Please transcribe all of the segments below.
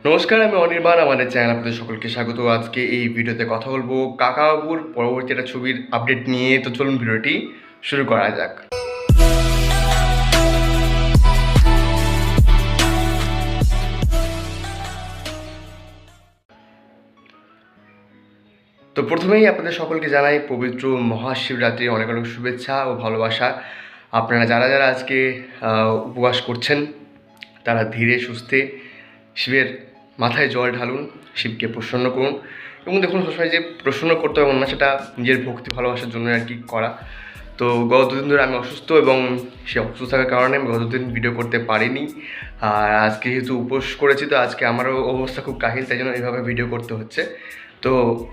নমস্কার, আমি অনির্বাণ। আমাদের চ্যানেল আপনাদের সকলকে স্বাগত। আজকে এই ভিডিওতে কথা বলবো কাকাবাবুর পরবর্তী একটা ছবির আপডেট নিয়ে। তো চলুন ভিডিওটি শুরু করা যাক। তো প্রথমেই আপনাদের সকলকে জানাই পবিত্র মহাশিবরাত্রির অনেক অনেক শুভেচ্ছা ও ভালোবাসা। আপনারা যারা যারা আজকে উপবাস করছেন তারা ধীরে সুস্থে শিবের মাথায় জল ঢালুন, শিবকে প্রসন্ন করুন। এবং দেখুন, সবসময় যে প্রসন্ন করতে হবে না, সেটা নিজের ভক্তি ভালোবাসার জন্য আর কি করা। তো গত দুদিন ধরে আমি অসুস্থ, এবং সে অসুস্থ থাকার কারণে আমি গত দুদিন ভিডিও করতে পারিনি। আর আজকে যেহেতু উপোস করেছি, তো আজকে আমারও অবস্থা খুব কাহিল, তাই জন্য এইভাবে ভিডিও করতে হচ্ছে। তো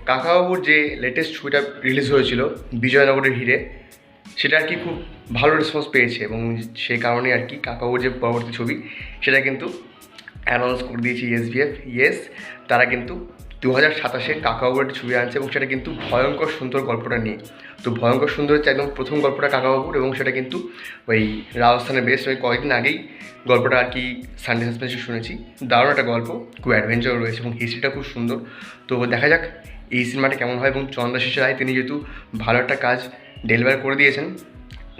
কাকাবাবুর যে লেটেস্ট ছবিটা রিলিজ হয়েছিল বিজয়নগরের হিরে, সেটা আর কি খুব ভালো রেসপন্স পেয়েছে, এবং সেই কারণে আর কি কাকাবাবুর যে পরবর্তী ছবি সেটা কিন্তু অ্যানাউন্স করে দিয়েছে এসবিএফ। তারা কিন্তু 2027-এ কাকাবাবুর একটা ছবি আনছে, এবং সেটা কিন্তু ভয়ঙ্কর সুন্দর গল্পটা নিয়ে। তো ভয়ঙ্কর সুন্দর হচ্ছে একদম প্রথম গল্পটা কাকাবাবুর, এবং সেটা কিন্তু ওই রাজস্থানের বেস্ট। ওই কয়েকদিন আগেই গল্পটা আর কি সানডে সাসপেন্সে শুনেছি। দারুণ একটা গল্প, খুব অ্যাডভেঞ্চার রয়েছে, এবং হিস্ট্রিটা খুব সুন্দর। তো দেখা যাক এই সিনেমাটা কেমন হয়। এবং চন্দ্রশেখর রায় তিনি যেহেতু ভালো একটা কাজ ডেলিভার করে দিয়েছেন,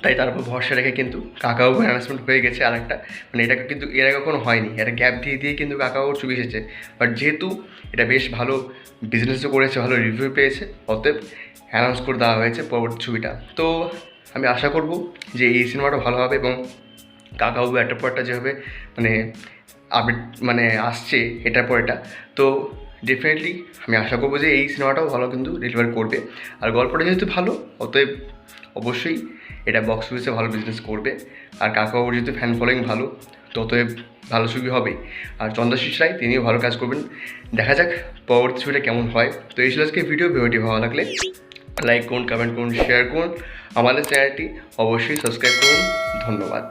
তাই তার উপর ভরসা রেখে কিন্তু কাকাবাবু অ্যানাউন্সমেন্ট হয়ে গেছে। আর একটা এটা কিন্তু এর আগে কখনো হয়নি, একটা গ্যাপ দিয়ে দিয়ে কিন্তু কাকাবাবুর ছবি এসেছে। বাট যেহেতু এটা বেশ ভালো বিজনেসও করেছে, ভালো রিভিউ পেয়েছে, অতএব অ্যানাউন্স করে দেওয়া হয়েছে পরবর্তী ছবিটা। তো আমি আশা করব যে এই সিনেমাটা ভালো হবে, এবং কাকাবাবু একটা পর একটা যেভাবে আপডেট আসছে এটার পর এটা, তো ডেফিনেটলি আমি আশা করবো যে এই সিনেমাটাও ভালো কিন্তু ডেলিভার করবে। আর গল্পটা যেহেতু ভালো, অতএব অবশ্যই এটা বক্স অফিসে ভালো বিজনেস করবে। আর কাকাবাবুর যেহেতু ফ্যান ফলোয়িং ভালো, তো অতএব ভালো ছবি হবেই। আর চন্দ্রশেখর রায় তিনিও ভালো কাজ করবেন। দেখা যাক পরবর্তী ছবিটা কেমন হয়। তো এই ছিল আজকে ভিডিওটি ভালো লাগলে লাইক করুন, কমেন্ট করুন, শেয়ার করুন। আমাদের চ্যানেলটি অবশ্যই সাবস্ক্রাইব করুন। ধন্যবাদ।